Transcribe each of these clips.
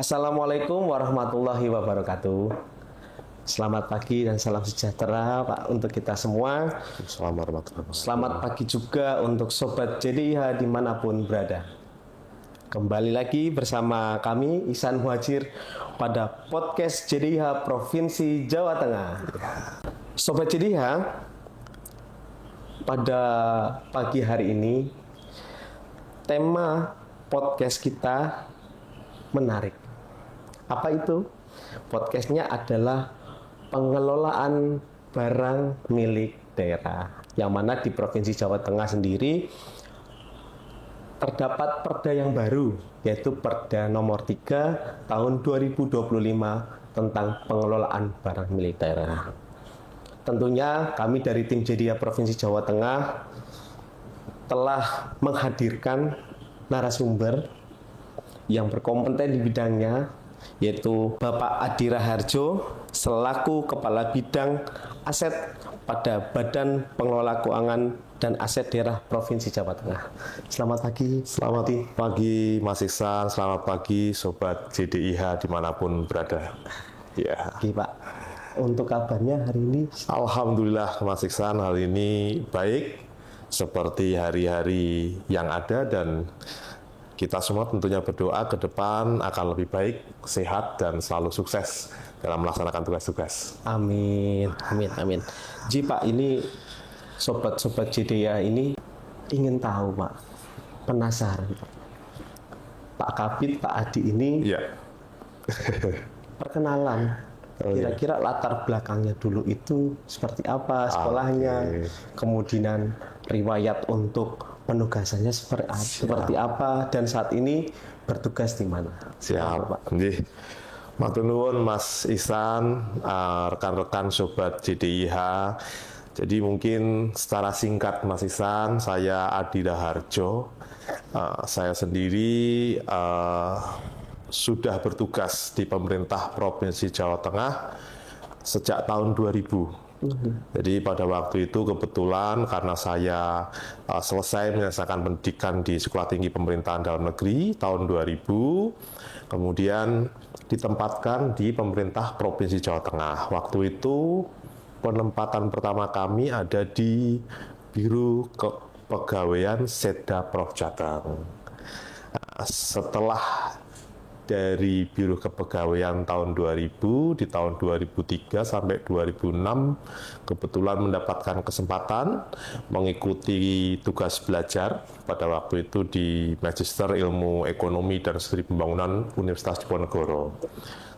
Assalamualaikum warahmatullahi wabarakatuh. Selamat pagi dan salam sejahtera Pak untuk kita semua. Selamat pagi juga untuk Sobat JDIH dimanapun berada. Kembali lagi bersama kami Ihsan Muhajir pada podcast JDIH Provinsi Jawa Tengah. Sobat JDIH, pada pagi hari ini tema podcast kita menarik. Apa itu? Podcastnya adalah pengelolaan barang milik daerah, yang mana di Provinsi Jawa Tengah sendiri terdapat perda yang baru, yaitu Perda nomor 3 tahun 2025 tentang pengelolaan barang milik daerah. Tentunya kami dari tim JDIH Provinsi Jawa Tengah telah menghadirkan narasumber yang berkompeten di bidangnya, yaitu Bapak Adi Raharjo selaku Kepala Bidang Aset pada Badan Pengelola Keuangan dan Aset Daerah Provinsi Jawa Tengah. Selamat pagi. Selamat pagi Mas Ihsan, selamat pagi Sobat JDIH dimanapun berada. Ya. Oke Pak, untuk kabarnya hari ini? Alhamdulillah Mas Ihsan, hari ini baik seperti hari-hari yang ada, dan kita semua tentunya berdoa ke depan akan lebih baik, sehat, dan selalu sukses dalam melaksanakan tugas-tugas. Amin, amin, amin. Ji Pak, ini sobat-sobat JDIH ini ingin tahu Pak, penasaran Pak Kabid, Pak Adi ini perkenalan. Kira-kira latar belakangnya dulu itu seperti apa, sekolahnya, kemudian riwayat untuk penugasannya seperti apa, dan saat ini bertugas di mana? Siap, Pak. Matur nuwun Mas Ihsan, rekan-rekan Sobat JDIH. Jadi mungkin secara singkat Mas Ihsan, saya Adi Raharjo. Saya sendiri sudah bertugas di pemerintah Provinsi Jawa Tengah sejak tahun 2000. Jadi pada waktu itu kebetulan karena saya selesai menyelesaikan pendidikan di Sekolah Tinggi Pemerintahan Dalam Negeri tahun 2000, kemudian ditempatkan di pemerintah Provinsi Jawa Tengah. Waktu itu penempatan pertama kami ada di Biro Kepegawaian Setda Prof Jateng. Setelah dari Biro Kepegawaian tahun 2000, di tahun 2003 sampai 2006 kebetulan mendapatkan kesempatan mengikuti tugas belajar pada waktu itu di Magister Ilmu Ekonomi dan Studi Pembangunan Universitas Diponegoro.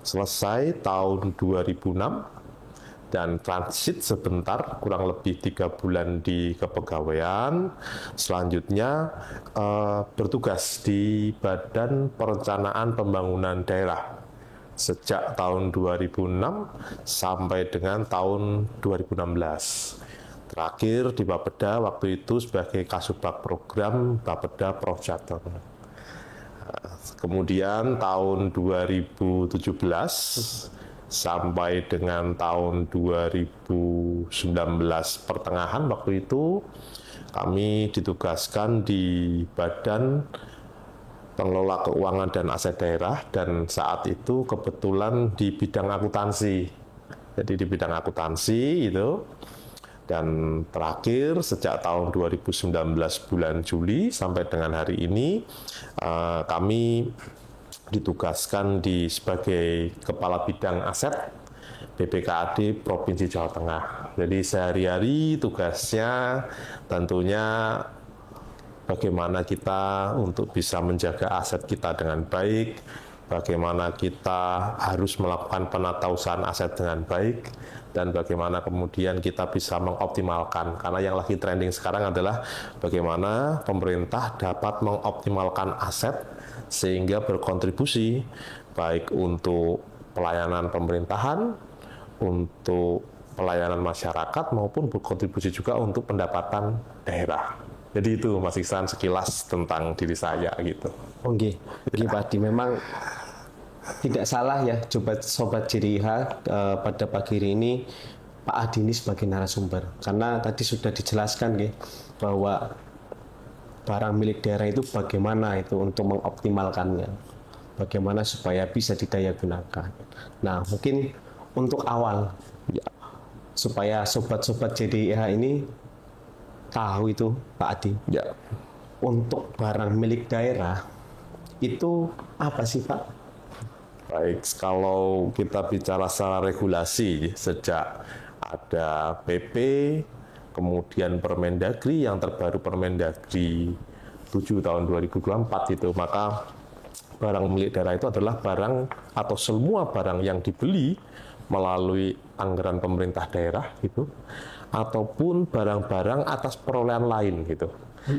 Selesai tahun 2006 dan transit sebentar, kurang lebih 3 bulan di kepegawaian. Selanjutnya bertugas di Badan Perencanaan Pembangunan Daerah sejak tahun 2006 sampai dengan tahun 2016. Terakhir di Bapeda waktu itu sebagai Kasubag Program Bapeda Prof Jateng. Kemudian tahun 2017 sampai dengan tahun 2019 pertengahan waktu itu kami ditugaskan di Badan Pengelola Keuangan dan Aset Daerah, dan saat itu kebetulan di bidang akuntansi. Jadi di bidang akuntansi itu, dan terakhir sejak tahun 2019 bulan Juli sampai dengan hari ini kami ditugaskan sebagai Kepala Bidang Aset BPKAD Provinsi Jawa Tengah. Jadi sehari-hari tugasnya tentunya bagaimana kita untuk bisa menjaga aset kita dengan baik, bagaimana kita harus melakukan penatausahaan aset dengan baik, dan bagaimana kemudian kita bisa mengoptimalkan. Karena yang lagi trending sekarang adalah bagaimana pemerintah dapat mengoptimalkan aset sehingga berkontribusi baik untuk pelayanan pemerintahan, untuk pelayanan masyarakat, maupun berkontribusi juga untuk pendapatan daerah. Jadi itu Mas Ihsan sekilas tentang diri saya gitu. Oke, Pak Adi, memang tidak salah ya Sobat JDIH, pada pagi hari ini Pak Adi ini sebagai narasumber, karena tadi sudah dijelaskan bahwa barang milik daerah itu bagaimana itu untuk mengoptimalkannya. bagaimana supaya bisa didaya gunakan. Nah, mungkin untuk awal Ya, supaya sobat-sobat JDIH ini tahu itu Pak Adi, ya. untuk barang milik daerah itu apa sih Pak? Baik, kalau kita bicara secara regulasi, sejak ada PP, kemudian Permendagri yang terbaru Permendagri 7 tahun 2024 itu, maka barang milik daerah itu adalah barang atau semua barang yang dibeli melalui anggaran pemerintah daerah gitu, ataupun barang-barang atas perolehan lain gitu.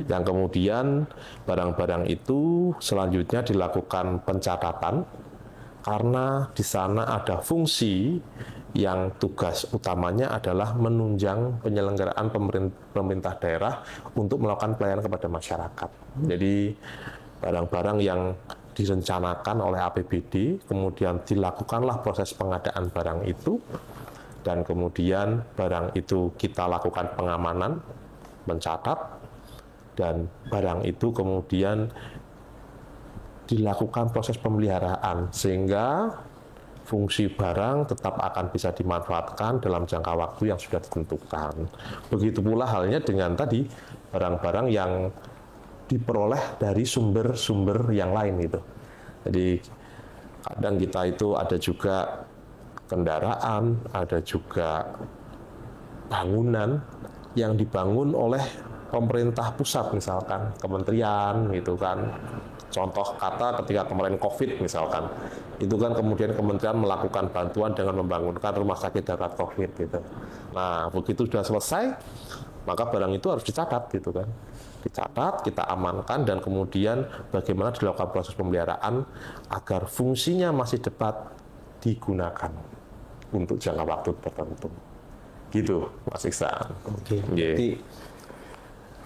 Yang kemudian barang-barang itu selanjutnya dilakukan pencatatan karena di sana ada fungsi yang tugas utamanya adalah menunjang penyelenggaraan pemerintah daerah untuk melakukan pelayanan kepada masyarakat. Jadi barang-barang yang direncanakan oleh APBD, kemudian dilakukanlah proses pengadaan barang itu, dan kemudian barang itu kita lakukan pengamanan, mencatat, dan barang itu kemudian dilakukan proses pemeliharaan sehingga fungsi barang tetap akan bisa dimanfaatkan dalam jangka waktu yang sudah ditentukan. Begitu pula halnya dengan tadi barang-barang yang diperoleh dari sumber-sumber yang lain gitu. Jadi kadang kita itu ada juga kendaraan, ada juga bangunan yang dibangun oleh pemerintah pusat misalkan, kementerian gitu kan. Contoh kata ketika kemarin COVID misalkan, itu kan kemudian kementerian melakukan bantuan dengan membangunkan rumah sakit darurat COVID gitu. Nah, begitu sudah selesai, maka barang itu harus dicatat gitu kan. Dicatat, kita amankan, dan kemudian bagaimana dilakukan proses pemeliharaan agar fungsinya masih dapat digunakan untuk jangka waktu tertentu. Gitu, Mas Iksan. Oke, berarti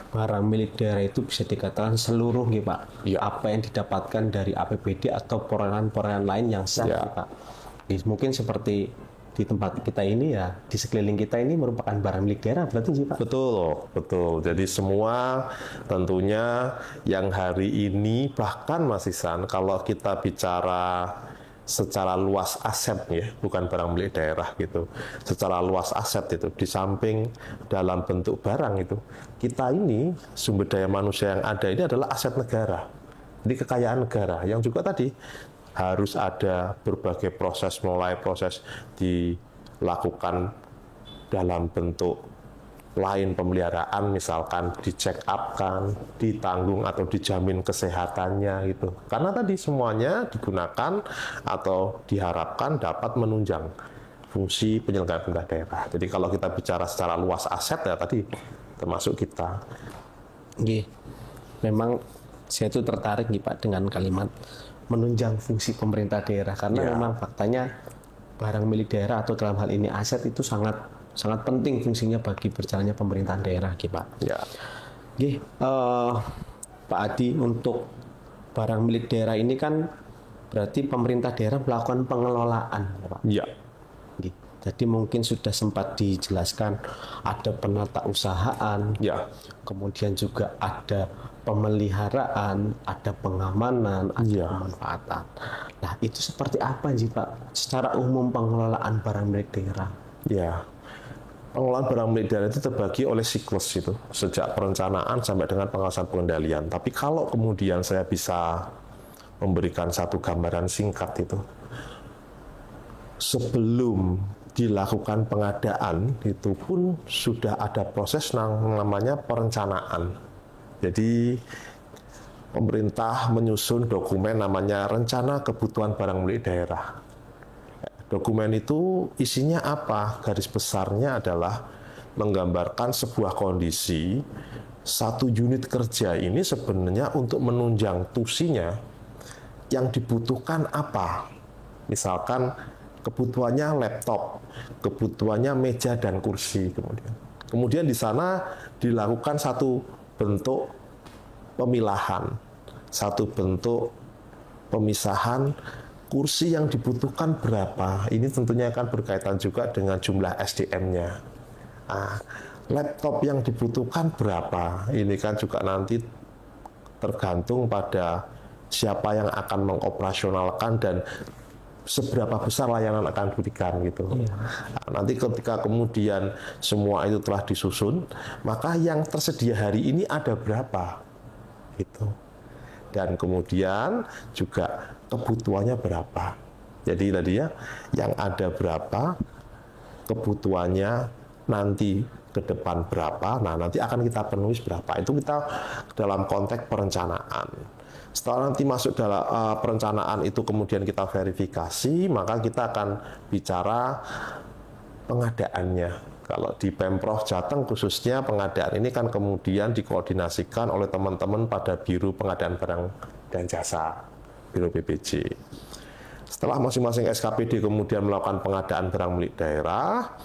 barang milik daerah itu bisa dikatakan seluruh gitu Pak. Ya. Apa yang didapatkan dari APBD atau perolehan-perolehan lain yang sah Ya. gitu, Pak. Mungkin seperti di tempat kita ini ya, di sekeliling kita ini merupakan barang milik daerah berarti sih Pak. Betul, betul. Jadi semua tentunya yang hari ini, bahkan Mas Iksan, kalau kita bicara secara luas aset ya, bukan barang milik daerah gitu. Secara luas aset itu, di samping dalam bentuk barang itu, kita ini sumber daya manusia yang ada ini adalah aset negara. Jadi kekayaan negara yang juga tadi harus ada berbagai proses, mulai proses dilakukan dalam bentuk lain pemeliharaan, misalkan di-check up kan, ditanggung atau dijamin kesehatannya gitu. Karena tadi semuanya digunakan atau diharapkan dapat menunjang fungsi penyelenggaraan pemerintah daerah. Jadi kalau kita bicara secara luas aset ya tadi termasuk kita. Nggih. Memang saya itu tertarik nih Pak dengan kalimat menunjang fungsi pemerintah daerah karena Ya. memang faktanya barang milik daerah atau dalam hal ini aset itu sangat penting fungsinya bagi berjalannya pemerintahan daerah gitu Pak. Ya. Nggih, Pak Adi, untuk barang milik daerah ini kan berarti pemerintah daerah melakukan pengelolaan ya Pak. Ya. Nggih. Jadi mungkin sudah sempat dijelaskan ada penata usahaan, Ya. kemudian juga ada pemeliharaan, ada pengamanan, ada Ya. pemanfaatan. Nah, itu seperti apa sih Pak secara umum pengelolaan barang milik daerah? Ya. Pengelolaan barang milik daerah itu terbagi oleh siklus itu, sejak perencanaan sampai dengan pengawasan pengendalian. Tapi kalau kemudian saya bisa memberikan satu gambaran singkat itu, sebelum dilakukan pengadaan itu pun sudah ada proses namanya perencanaan. Jadi pemerintah menyusun dokumen namanya Rencana Kebutuhan Barang Milik Daerah. Dokumen itu isinya apa? Garis besarnya adalah menggambarkan sebuah kondisi satu unit kerja ini sebenarnya untuk menunjang tusinya yang dibutuhkan apa? Misalkan kebutuhannya laptop, kebutuhannya meja dan kursi kemudian. Kemudian di sana dilakukan satu bentuk pemilahan, satu bentuk pemisahan kursi yang dibutuhkan berapa. Ini tentunya akan berkaitan juga dengan jumlah SDM-nya. Nah, laptop yang dibutuhkan berapa. Ini kan juga nanti tergantung pada siapa yang akan mengoperasionalkan dan seberapa besar layanan akan diberikan gitu. Nah, nanti ketika kemudian semua itu telah disusun, maka yang tersedia hari ini ada berapa gitu. Dan kemudian juga kebutuhannya berapa. Jadi tadi ya, yang ada berapa, kebutuhannya nanti ke depan berapa, nah nanti akan kita penuhi berapa. Itu kita dalam konteks perencanaan. Setelah nanti masuk dalam perencanaan itu kemudian kita verifikasi, maka kita akan bicara pengadaannya. Kalau di Pemprov Jateng khususnya pengadaan ini kan kemudian dikoordinasikan oleh teman-teman pada Biro Pengadaan Barang dan Jasa, Biro BPJ. Setelah masing-masing SKPD kemudian melakukan pengadaan barang milik daerah,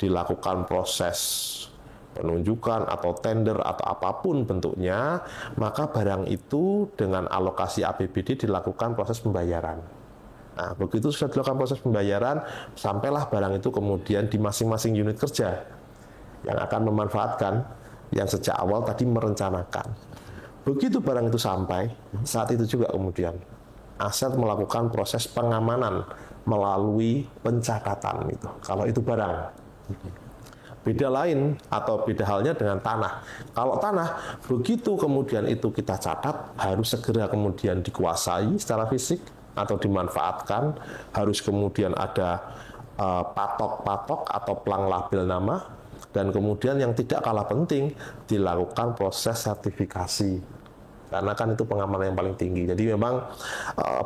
dilakukan proses penunjukan atau tender atau apapun bentuknya, maka barang itu dengan alokasi APBD dilakukan proses pembayaran. Nah, begitu sudah dilakukan proses pembayaran, sampailah barang itu kemudian di masing-masing unit kerja yang akan memanfaatkan, yang sejak awal tadi merencanakan. Begitu barang itu sampai, saat itu juga kemudian aset melakukan proses pengamanan melalui pencatatan itu. Kalau itu barang. Beda lain atau beda halnya dengan tanah. Kalau tanah, begitu kemudian itu kita catat, harus segera kemudian dikuasai secara fisik atau dimanfaatkan, harus kemudian ada patok-patok atau pelang label nama, dan kemudian yang tidak kalah penting, dilakukan proses sertifikasi. Karena kan itu pengamanan yang paling tinggi. Jadi memang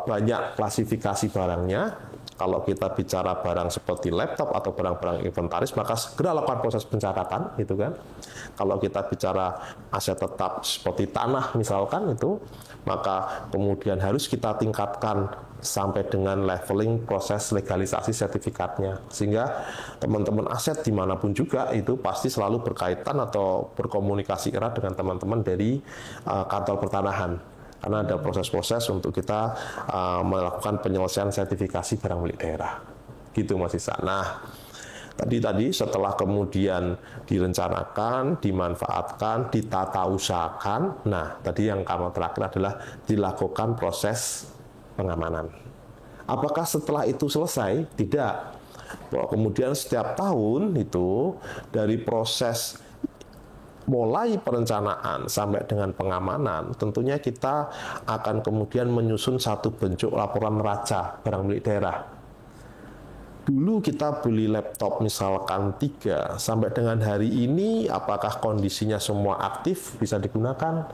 banyak klasifikasi barangnya. Kalau kita bicara barang seperti laptop atau barang-barang inventaris, maka segera lakukan proses pencatatan, gitu kan. Kalau kita bicara aset tetap seperti tanah misalkan itu, maka kemudian harus kita tingkatkan sampai dengan leveling proses legalisasi sertifikatnya. Sehingga teman-teman aset dimanapun juga itu pasti selalu berkaitan atau berkomunikasi erat dengan teman-teman dari kantor pertanahan. Karena ada proses-proses untuk kita melakukan penyelesaian sertifikasi barang milik daerah. Gitu Mas Ihsan. Nah, tadi setelah kemudian direncanakan, dimanfaatkan, ditata usahakan, nah tadi yang terakhir adalah dilakukan proses pengamanan. Apakah setelah itu selesai? Tidak. Bahwa kemudian setiap tahun itu dari proses mulai perencanaan sampai dengan pengamanan, tentunya kita akan kemudian menyusun satu bentuk laporan neraca barang milik daerah. Dulu kita beli laptop misalkan 3, sampai dengan hari ini apakah kondisinya semua aktif bisa digunakan?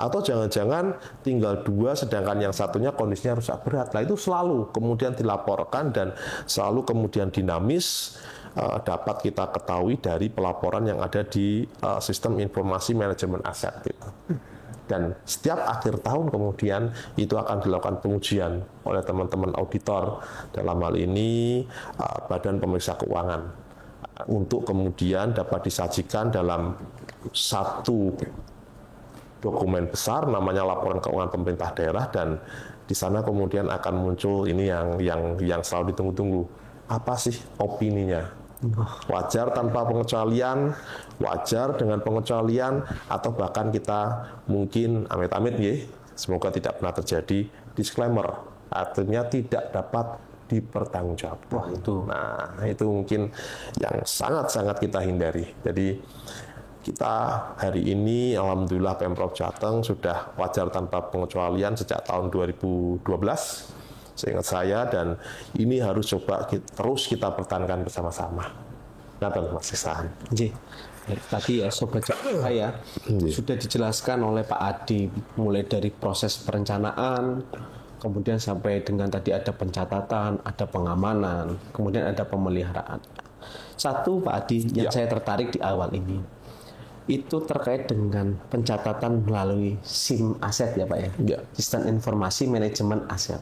Atau jangan-jangan tinggal 2 sedangkan yang satunya kondisinya rusak berat. Nah itu selalu kemudian dilaporkan dan selalu kemudian dinamis, dapat kita ketahui dari pelaporan yang ada di sistem informasi manajemen aset gitu. Dan setiap akhir tahun kemudian itu akan dilakukan pengujian oleh teman-teman auditor, dalam hal ini Badan Pemeriksa Keuangan, untuk kemudian dapat disajikan dalam satu dokumen besar namanya laporan keuangan pemerintah daerah, dan di sana kemudian akan muncul ini yang selalu ditunggu-tunggu. Apa sih opininya? Wajar tanpa pengecualian, wajar dengan pengecualian, atau bahkan kita mungkin amit-amit ya, semoga tidak pernah terjadi, disclaimer, artinya tidak dapat dipertanggungjawabkan. Wah, itu. Nah, itu mungkin yang sangat-sangat kita hindari. Jadi kita hari ini alhamdulillah Pemprov Jateng sudah wajar tanpa pengecualian sejak tahun 2012. Seingat saya, dan ini harus coba terus kita pertahankan bersama-sama. Nah, Mas Ihsan. Tadi ya Sobat Jakarta ya, sudah dijelaskan oleh Pak Adi, mulai dari proses perencanaan, kemudian sampai dengan tadi ada pencatatan, ada pengamanan, kemudian ada pemeliharaan. Satu Pak Adi yang saya tertarik di awal ini, itu terkait dengan pencatatan melalui SIM aset ya Pak ya, Sistem Informasi Manajemen Aset.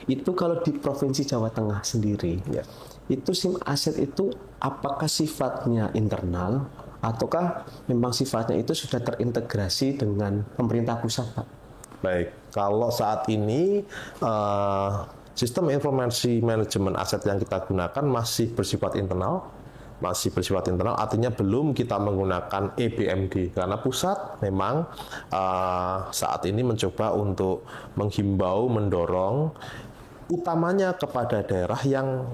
Itu kalau di Provinsi Jawa Tengah sendiri, itu SIM aset itu apakah sifatnya internal ataukah memang sifatnya itu sudah terintegrasi dengan pemerintah pusat Pak? Baik, kalau saat ini sistem informasi manajemen aset yang kita gunakan masih bersifat internal. masih bersifat internal, artinya belum kita menggunakan EBMD karena pusat memang saat ini mencoba untuk menghimbau, mendorong utamanya kepada daerah yang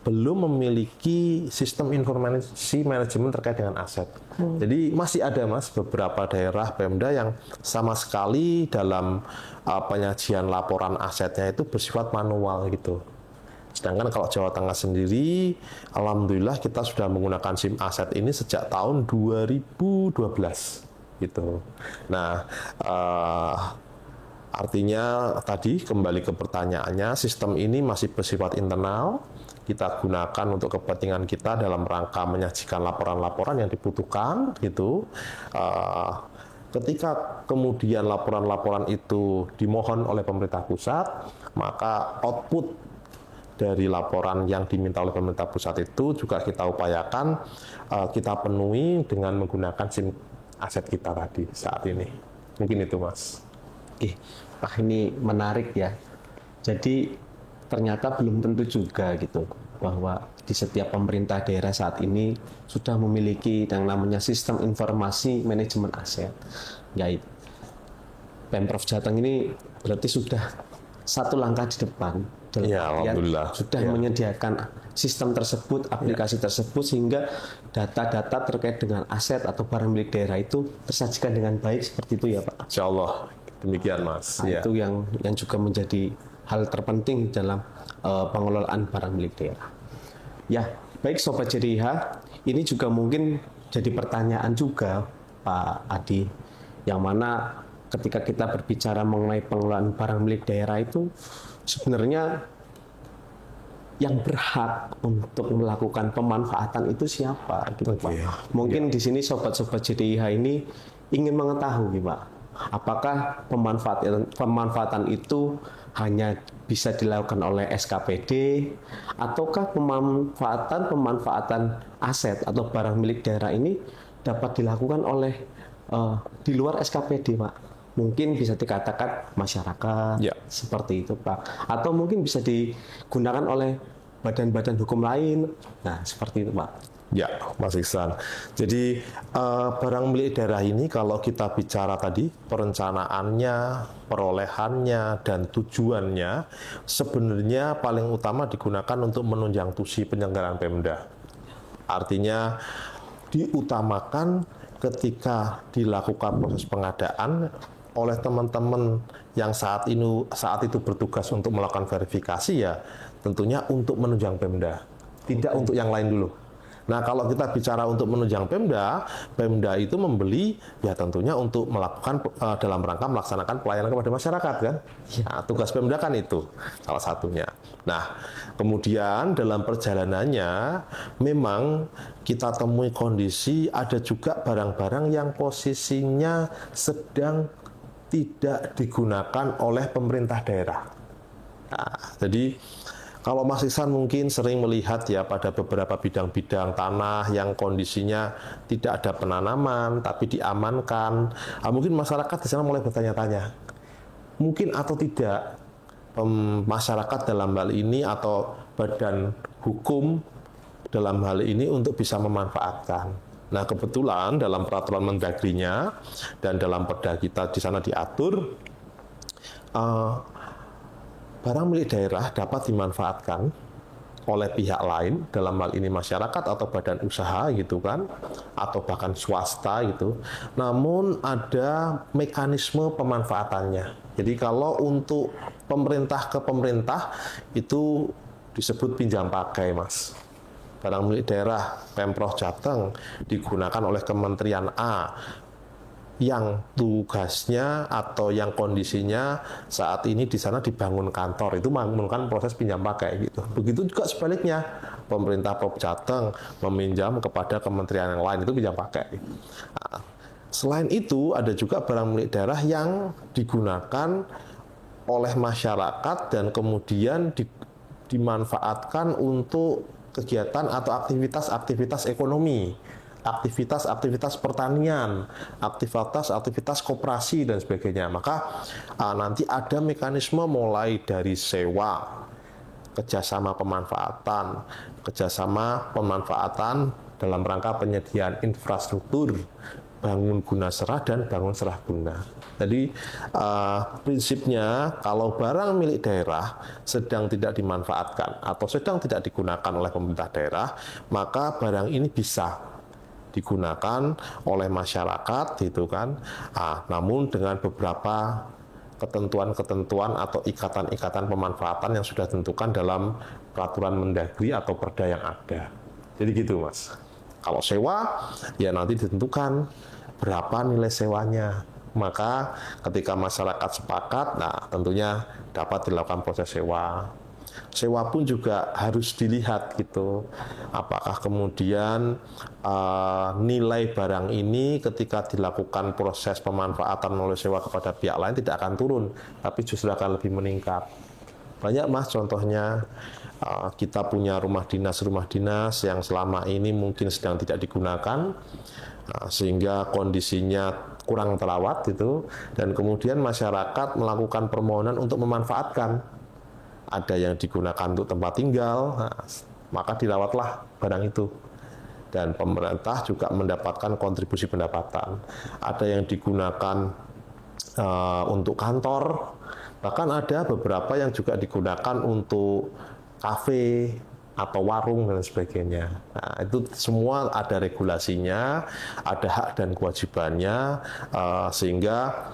belum memiliki sistem informasi manajemen terkait dengan aset. Jadi masih ada Mas beberapa daerah Pemda yang sama sekali dalam penyajian laporan asetnya itu bersifat manual gitu. Sedangkan kalau Jawa Tengah sendiri, alhamdulillah kita sudah menggunakan SIM aset ini sejak tahun 2012 gitu. Nah, artinya tadi kembali ke pertanyaannya, sistem ini masih bersifat internal. Kita gunakan untuk kepentingan kita dalam rangka menyajikan laporan-laporan yang dibutuhkan gitu. Ketika kemudian laporan-laporan itu dimohon oleh pemerintah pusat, maka output dari laporan yang diminta oleh pemerintah pusat itu juga kita upayakan kita penuhi dengan menggunakan SIM aset kita tadi saat ini. Mungkin itu Mas. Oke, Pak, ini menarik ya. Jadi ternyata belum tentu juga gitu bahwa di setiap pemerintah daerah saat ini sudah memiliki yang namanya sistem informasi manajemen aset. Yaitu Pemprov Jateng ini berarti sudah satu langkah di depan dalam alhamdulillah sudah menyediakan sistem tersebut, aplikasi tersebut sehingga data-data terkait dengan aset atau barang milik daerah itu tersajikan dengan baik seperti itu ya Pak. Insya Allah demikian Mas. Nah, itu yang juga menjadi hal terpenting dalam pengelolaan barang milik daerah. Ya, baik Sobat JDIH, ini juga mungkin jadi pertanyaan juga Pak Adi, yang mana ketika kita berbicara mengenai pengelolaan barang milik daerah itu sebenarnya yang berhak untuk melakukan pemanfaatan itu siapa gitu Pak. Mungkin di sini sobat-sobat JDIH ini ingin mengetahui Pak, apakah pemanfaatan itu hanya bisa dilakukan oleh SKPD ataukah pemanfaatan aset atau barang milik daerah ini dapat dilakukan oleh di luar SKPD Pak. Mungkin bisa dikatakan masyarakat seperti itu Pak, atau mungkin bisa digunakan oleh badan-badan hukum lain. Nah, seperti itu Pak. Ya, Mas Iksan. Jadi barang milik daerah ini kalau kita bicara tadi perencanaannya, perolehannya, dan tujuannya sebenarnya paling utama digunakan untuk menunjang tusi penyelenggaraan Pemda. Artinya diutamakan ketika dilakukan proses pengadaan oleh teman-teman yang saat itu bertugas untuk melakukan verifikasi ya tentunya untuk menunjang Pemda, tidak untuk yang lain dulu. Nah, kalau kita bicara untuk menunjang Pemda, Pemda itu membeli ya tentunya untuk melakukan dalam rangka melaksanakan pelayanan kepada masyarakat kan. Nah, tugas Pemda kan itu salah satunya. Nah, kemudian dalam perjalanannya memang kita temui kondisi ada juga barang-barang yang posisinya sedang tidak digunakan oleh pemerintah daerah. Nah, jadi kalau Mas Iksan mungkin sering melihat ya pada beberapa bidang-bidang tanah yang kondisinya tidak ada penanaman tapi diamankan. Mungkin masyarakat di sana mulai bertanya-tanya, mungkin atau tidak masyarakat dalam hal ini atau badan hukum dalam hal ini untuk bisa memanfaatkan. Nah, kebetulan dalam peraturan Mendagrinya dan dalam perda kita di sana diatur barang milik daerah dapat dimanfaatkan oleh pihak lain, dalam hal ini masyarakat atau badan usaha gitu kan, atau bahkan swasta gitu. Namun ada mekanisme pemanfaatannya. Jadi kalau untuk pemerintah ke pemerintah itu disebut pinjam pakai Mas. Barang milik daerah Pemprov Jateng digunakan oleh Kementerian A yang tugasnya atau yang kondisinya saat ini di sana dibangun kantor, itu menggunakan proses pinjam pakai gitu. Begitu juga sebaliknya, pemerintah Provinsi Jateng meminjam kepada kementerian yang lain, itu pinjam pakai. Nah, selain itu ada juga barang milik daerah yang digunakan oleh masyarakat dan kemudian dimanfaatkan untuk kegiatan atau aktivitas ekonomi, aktivitas pertanian, aktivitas koperasi dan sebagainya. Maka nanti ada mekanisme mulai dari sewa, kerjasama pemanfaatan, kerjasama pemanfaatan dalam rangka penyediaan infrastruktur bangun guna serah dan bangun serah guna. Jadi prinsipnya kalau barang milik daerah sedang tidak dimanfaatkan atau sedang tidak digunakan oleh pemerintah daerah, maka barang ini bisa digunakan oleh masyarakat gitu kan. Namun dengan beberapa ketentuan-ketentuan atau ikatan-ikatan pemanfaatan yang sudah ditentukan dalam peraturan Mendagri atau Perda yang ada. Jadi gitu Mas. Kalau sewa ya nanti ditentukan berapa nilai sewanya. Maka ketika masyarakat sepakat, nah tentunya dapat dilakukan proses sewa. Sewa pun juga harus dilihat gitu, apakah kemudian nilai barang ini ketika dilakukan proses pemanfaatan oleh sewa kepada pihak lain tidak akan turun, tapi justru akan lebih meningkat. Banyak Mas contohnya, kita punya rumah dinas yang selama ini mungkin sedang tidak digunakan, sehingga kondisinya kurang terawat gitu, dan kemudian masyarakat melakukan permohonan untuk memanfaatkan. Ada yang digunakan untuk tempat tinggal, maka dirawatlah barang itu. Dan pemerintah juga mendapatkan kontribusi pendapatan. Ada yang digunakan untuk kantor, bahkan ada beberapa yang juga digunakan untuk kafe atau warung dan sebagainya. Nah, itu semua ada regulasinya, ada hak dan kewajibannya, sehingga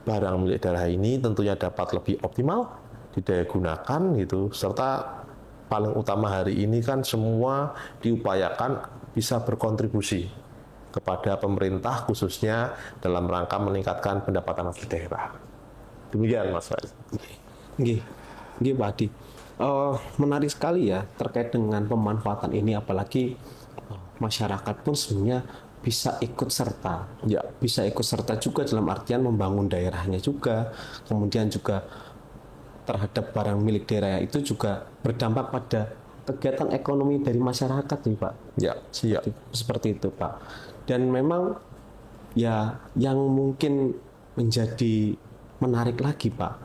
barang milik daerah ini tentunya dapat lebih optimal didaya gunakan gitu, serta paling utama hari ini kan semua diupayakan bisa berkontribusi kepada pemerintah khususnya dalam rangka meningkatkan pendapatan asli daerah. Demikian Mas Faiz. Nggih, Pak Adi. Menarik sekali ya terkait dengan pemanfaatan ini, apalagi masyarakat pun sebenarnya bisa ikut serta. Ya, bisa ikut serta juga dalam artian membangun daerahnya juga, kemudian juga terhadap barang milik daerah itu juga berdampak pada kegiatan ekonomi dari masyarakat nih Pak. Ya, seperti itu Pak. Dan memang ya yang mungkin menjadi menarik lagi Pak,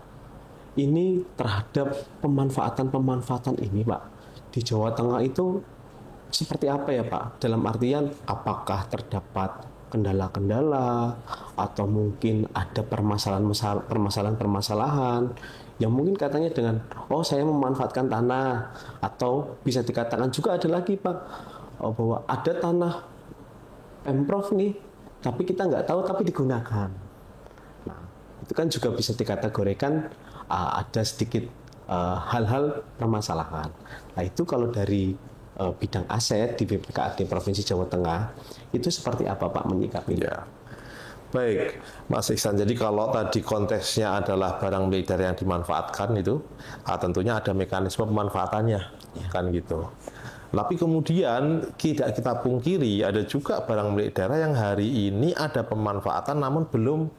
ini terhadap pemanfaatan ini Pak di Jawa Tengah itu seperti apa ya Pak? Dalam artian apakah terdapat kendala-kendala atau mungkin ada permasalahan-permasalahan yang mungkin katanya dengan saya memanfaatkan tanah, atau bisa dikatakan juga ada lagi Pak bahwa ada tanah Pemprov nih tapi kita nggak tahu tapi digunakan. Nah, itu kan juga bisa dikategorikan ada sedikit hal-hal permasalahan. Nah, itu kalau dari bidang aset di BPKAD Provinsi Jawa Tengah itu seperti apa Pak menyikapinya? Ya. Baik, Mas Iksan. Jadi kalau tadi konteksnya adalah barang milik daerah yang dimanfaatkan itu, tentunya ada mekanisme pemanfaatannya, kan gitu. Tapi kemudian tidak kita pungkiri ada juga barang milik daerah yang hari ini ada pemanfaatan namun belum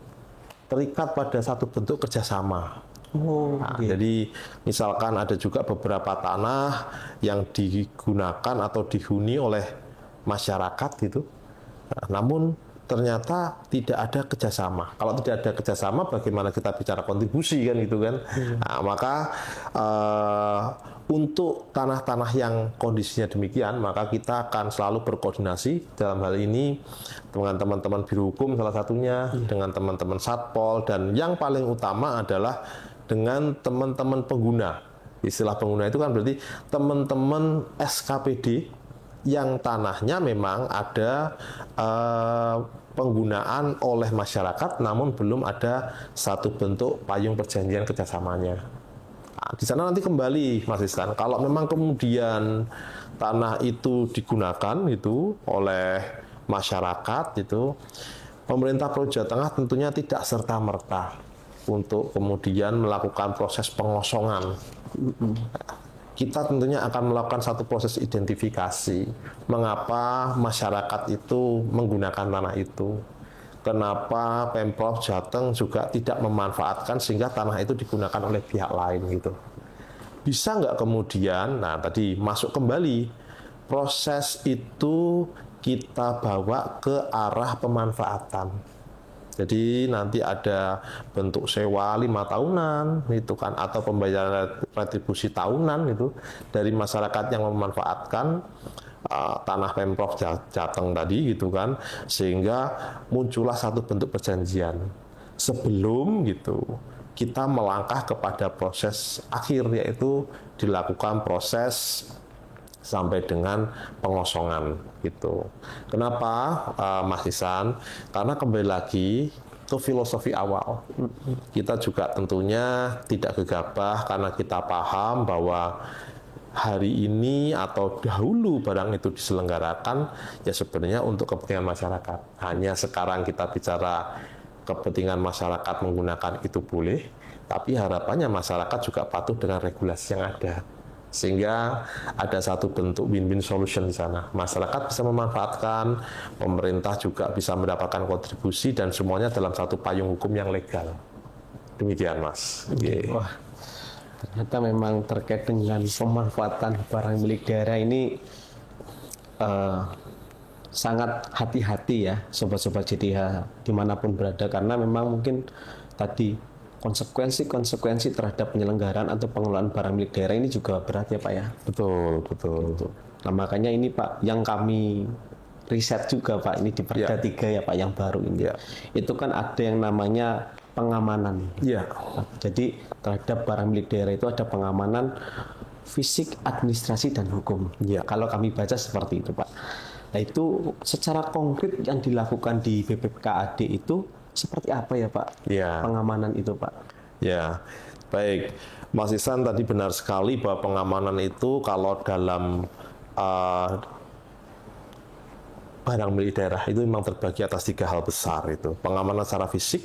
terikat pada satu bentuk kerjasama. Jadi misalkan ada juga beberapa tanah yang digunakan atau dihuni oleh masyarakat gitu, namun ternyata tidak ada kerjasama. Kalau tidak ada kerjasama, bagaimana kita bicara kontribusi kan gitu kan? Nah, maka untuk tanah-tanah yang kondisinya demikian, maka kita akan selalu berkoordinasi dalam hal ini dengan teman-teman biro hukum salah satunya, dengan teman-teman satpol, dan yang paling utama adalah dengan teman-teman pengguna. Istilah pengguna itu kan berarti teman-teman SKPD yang tanahnya memang ada penggunaan oleh masyarakat, namun belum ada satu bentuk payung perjanjian kerjasamanya. Nah, di sana nanti kembali, Mas Islan, kalau memang kemudian tanah itu digunakan itu oleh masyarakat, itu pemerintah Provinsi Jawa Tengah tentunya tidak serta-merta untuk kemudian melakukan proses pengosongan. Kita tentunya akan melakukan satu proses identifikasi mengapa masyarakat itu menggunakan tanah itu, kenapa Pemprov Jateng juga tidak memanfaatkan sehingga tanah itu digunakan oleh pihak lain gitu. Bisa nggak kemudian, nah tadi masuk kembali, proses itu kita bawa ke arah pemanfaatan. Jadi nanti ada bentuk sewa 5 tahunan itu kan, atau pembayaran retribusi tahunan itu dari masyarakat yang memanfaatkan tanah Pemprov Jateng tadi gitu kan, sehingga muncullah satu bentuk perjanjian sebelum gitu kita melangkah kepada proses akhir, yaitu dilakukan proses sampai dengan pengosongan gitu. Kenapa Mas Isan? Karena kembali lagi itu filosofi awal. Kita juga tentunya tidak gegabah karena kita paham bahwa hari ini atau dahulu barang itu diselenggarakan ya sebenarnya untuk kepentingan masyarakat. Hanya sekarang kita bicara kepentingan masyarakat menggunakan itu boleh, tapi harapannya masyarakat juga patuh dengan regulasi yang ada. Sehingga ada satu bentuk win-win solution di sana. Masyarakat bisa memanfaatkan, pemerintah juga bisa mendapatkan kontribusi, dan semuanya dalam satu payung hukum yang legal. Demikian, Mas. Okay. Wah, ternyata memang terkait dengan pemanfaatan barang milik daerah ini sangat hati-hati ya, sobat-sobat JDH dimanapun berada, karena memang mungkin tadi konsekuensi terhadap penyelenggaraan atau pengelolaan barang milik daerah ini juga berat ya Pak ya. Betul. Nah makanya ini Pak yang kami riset juga Pak, ini di Perda 3 ya Pak yang baru ini. Itu kan ada yang namanya pengamanan. Nah, jadi terhadap barang milik daerah itu ada pengamanan fisik, administrasi, dan hukum. Kalau kami baca seperti itu Pak. Nah itu secara konkret yang dilakukan di BPKAD itu seperti apa ya Pak pengamanan itu Pak? Ya, baik. Mas Isan tadi benar sekali bahwa pengamanan itu kalau dalam barang milik daerah itu memang terbagi atas 3 hal besar itu. Pengamanan secara fisik,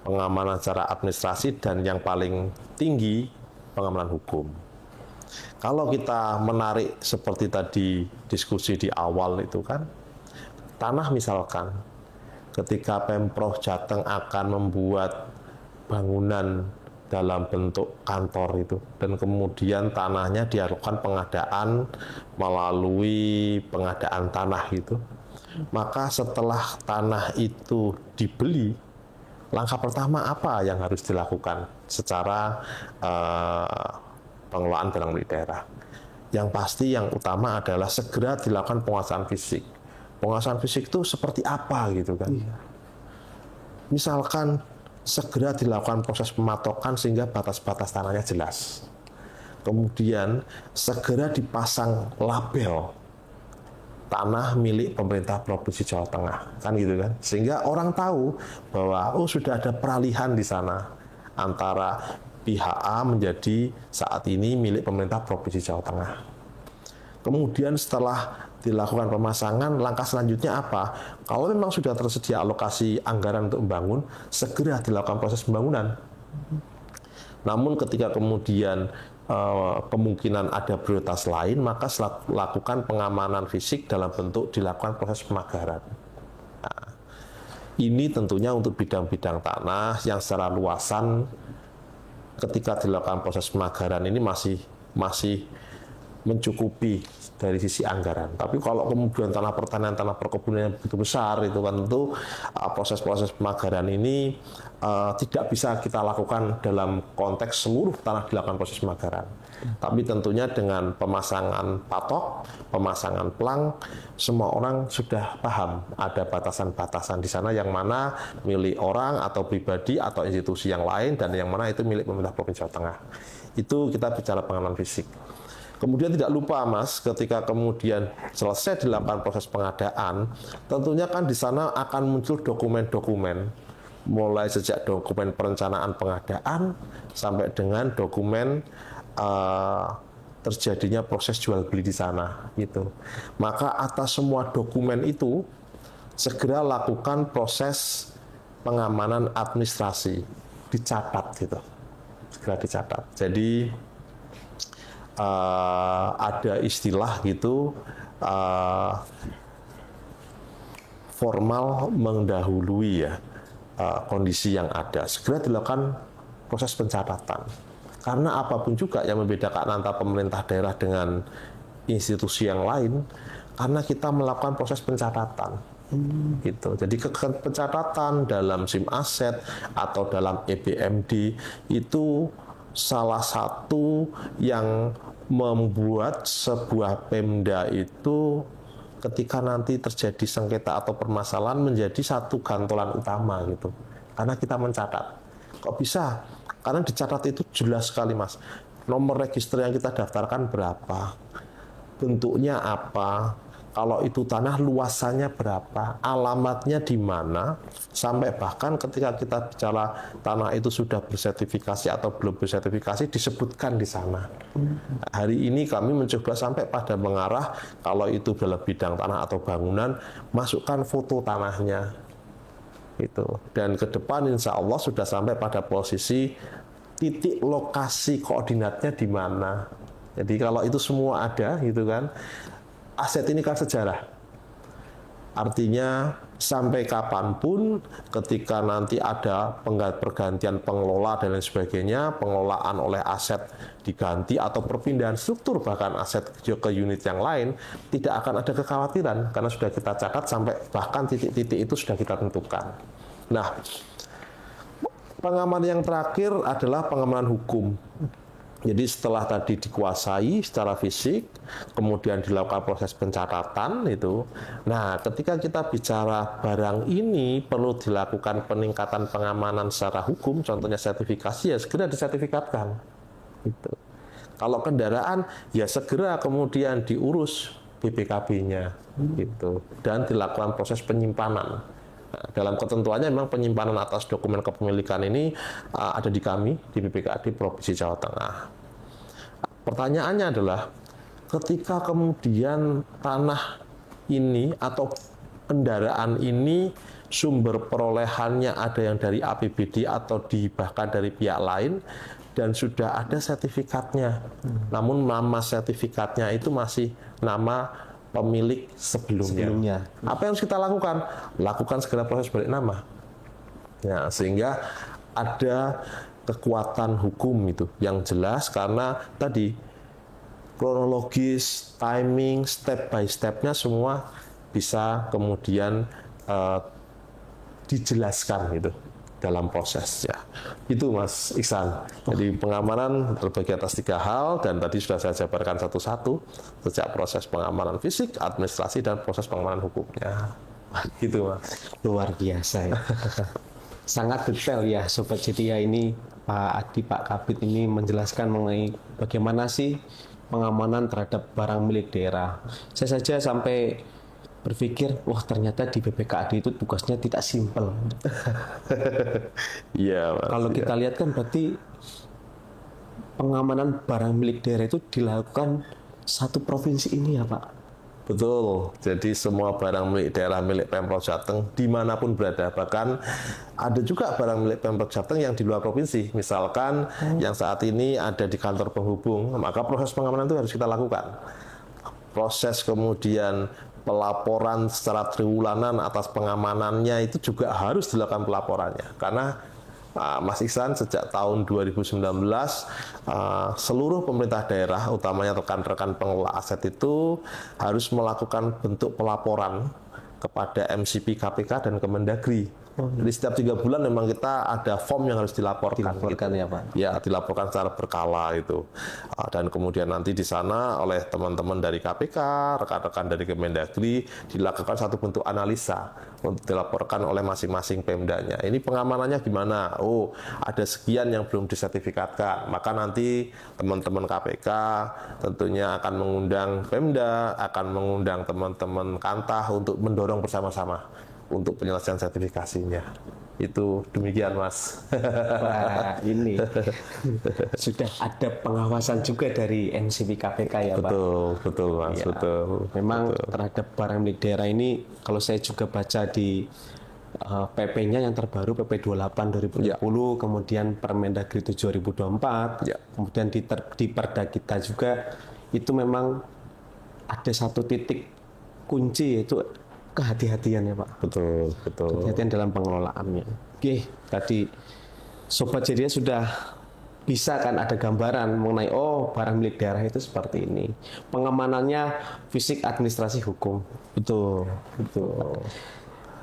pengamanan secara administrasi, dan yang paling tinggi pengamanan hukum. Kalau kita menarik seperti tadi diskusi di awal itu kan, tanah misalkan, ketika Pemprov Jateng akan membuat bangunan dalam bentuk kantor itu, dan kemudian tanahnya dilakukan pengadaan melalui pengadaan tanah itu, maka setelah tanah itu dibeli, langkah pertama apa yang harus dilakukan secara pengelolaan barang milik daerah? Yang pasti yang utama adalah segera dilakukan penguasaan fisik. Penguasaan fisik itu seperti apa gitu kan? Misalkan segera dilakukan proses pematokan sehingga batas-batas tanahnya jelas. Kemudian segera dipasang label tanah milik pemerintah Provinsi Jawa Tengah, kan gitu kan? Sehingga orang tahu bahwa sudah ada peralihan di sana antara pihak A menjadi saat ini milik pemerintah Provinsi Jawa Tengah. Kemudian setelah dilakukan pemasangan, langkah selanjutnya apa? Kalau memang sudah tersedia alokasi anggaran untuk membangun, segera dilakukan proses pembangunan. Namun ketika kemudian kemungkinan ada prioritas lain, maka lakukan pengamanan fisik dalam bentuk dilakukan proses pemagaran. Nah, ini tentunya untuk bidang-bidang tanah yang secara luasan ketika dilakukan proses pemagaran ini masih mencukupi dari sisi anggaran. Tapi kalau kemudian tanah pertanian, tanah perkebunan yang begitu besar, itu kan tentu proses-proses pemagaran ini tidak bisa kita lakukan dalam konteks seluruh tanah dilakukan proses pemagaran. Tapi tentunya dengan pemasangan patok, pemasangan pelang, semua orang sudah paham ada batasan-batasan di sana yang mana milik orang atau pribadi atau institusi yang lain, dan yang mana itu milik pemerintah Provinsi Jawa Tengah. Itu kita bicara pengamanan fisik. Kemudian tidak lupa Mas, ketika kemudian selesai dilakukan proses pengadaan, tentunya kan di sana akan muncul dokumen-dokumen, mulai sejak dokumen perencanaan pengadaan sampai dengan dokumen terjadinya proses jual beli di sana gitu. Maka atas semua dokumen itu segera lakukan proses pengamanan administrasi, dicatat gitu, segera dicatat. Jadi ada istilah gitu, formal mendahului ya kondisi yang ada. Segera dilakukan proses pencatatan. Karena apapun juga yang membedakan antara pemerintah daerah dengan institusi yang lain, karena kita melakukan proses pencatatan. Gitu. Jadi pencatatan dalam SIM aset atau dalam EBMD itu salah satu yang membuat sebuah Pemda itu ketika nanti terjadi sengketa atau permasalahan menjadi satu gantolan utama gitu. Karena kita mencatat. Kok bisa? Karena dicatat itu jelas sekali, Mas. Nomor register yang kita daftarkan berapa? Bentuknya apa? Kalau itu tanah luasannya berapa, alamatnya di mana, sampai bahkan ketika kita bicara tanah itu sudah bersertifikasi atau belum bersertifikasi disebutkan di sana. Hari ini kami mencoba sampai pada mengarah kalau itu dalam bidang tanah atau bangunan, masukkan foto tanahnya. Itu. Dan ke depan insya Allah sudah sampai pada posisi titik lokasi koordinatnya di mana. Jadi kalau itu semua ada gitu kan. Aset ini kan sejarah. Artinya sampai kapanpun ketika nanti ada pergantian pengelola dan lain sebagainya, pengelolaan oleh aset diganti atau perpindahan struktur bahkan aset ke unit yang lain, tidak akan ada kekhawatiran karena sudah kita catat sampai bahkan titik-titik itu sudah kita tentukan. Nah, pengamanan yang terakhir adalah pengamanan hukum. Jadi setelah tadi dikuasai secara fisik, kemudian dilakukan proses pencatatan itu. Nah, ketika kita bicara barang ini perlu dilakukan peningkatan pengamanan secara hukum, contohnya sertifikasi ya segera disertifikatkan. Gitu. Kalau kendaraan ya segera kemudian diurus BPKB-nya gitu dan dilakukan proses penyimpanan. Nah, dalam ketentuannya memang penyimpanan atas dokumen kepemilikan ini ada di kami, di BPKAD Provinsi Jawa Tengah. Pertanyaannya adalah, ketika kemudian tanah ini atau kendaraan ini sumber perolehannya ada yang dari APBD atau bahkan dari pihak lain, dan sudah ada sertifikatnya, namun nama sertifikatnya itu masih nama pemilik sebelumnya. Apa yang harus kita lakukan? Lakukan segera proses balik nama. Ya, sehingga ada kekuatan hukum itu yang jelas karena tadi kronologis, timing, step by step-nya semua bisa kemudian dijelaskan gitu dalam proses ya. Itu Mas Iksan. Jadi pengamanan terbagi atas 3 hal dan tadi sudah saya jabarkan satu-satu sejak proses pengamanan fisik, administrasi dan proses pengamanan hukumnya. Gitu Mas. Luar biasa ya. Sangat detail ya Sobat Cedia ini, Pak Adi, Pak Kabid ini menjelaskan mengenai bagaimana sih pengamanan terhadap barang milik daerah. Saya saja sampai berpikir, wah ternyata di BPKAD itu tugasnya tidak simpel. Iya, Mas. Kalau kita lihat kan berarti pengamanan barang milik daerah itu dilakukan satu provinsi ini ya Pak? Betul, jadi semua barang milik daerah milik Pemprov Jateng dimanapun berada. Bahkan ada juga barang milik Pemprov Jateng yang di luar provinsi. Misalkan yang saat ini ada di kantor penghubung, maka proses pengamanan itu harus kita lakukan. Proses kemudian pelaporan secara triwulanan atas pengamanannya itu juga harus dilakukan pelaporannya. Karena Mas Iksan sejak tahun 2019 seluruh pemerintah daerah, utamanya rekan-rekan pengelola aset itu harus melakukan bentuk pelaporan kepada MCP KPK dan Kemendagri. Jadi setiap 3 bulan memang kita ada form yang harus dilaporkan gitu. Ya Pak? Ya, dilaporkan secara berkala itu. Dan kemudian nanti di sana oleh teman-teman dari KPK, rekan-rekan dari Kemendagri dilakukan satu bentuk analisa untuk dilaporkan oleh masing-masing Pemdanya. Ini pengamanannya gimana? Oh, ada sekian yang belum disertifikatkan. Maka nanti teman-teman KPK tentunya akan mengundang Pemda, akan mengundang teman-teman Kantah untuk mendorong bersama-sama untuk penyelesaian sertifikasinya. Itu demikian Mas. Wah, ini sudah ada pengawasan juga dari NCP KPK ya Pak? Betul Mas, ya, betul. Memang terhadap barang milik daerah ini, kalau saya juga baca di PP-nya yang terbaru PP 28 2020, kemudian Permendagri 7 2024, kemudian di Perda kita juga, itu memang ada satu titik kunci yaitu kehati-hatian ya Pak. Betul. Kehati-hatian dalam pengelolaannya. Oke, tadi Sobat Cedia sudah bisa kan ada gambaran mengenai barang milik daerah itu seperti ini. Pengamanannya fisik, administrasi, hukum. Betul.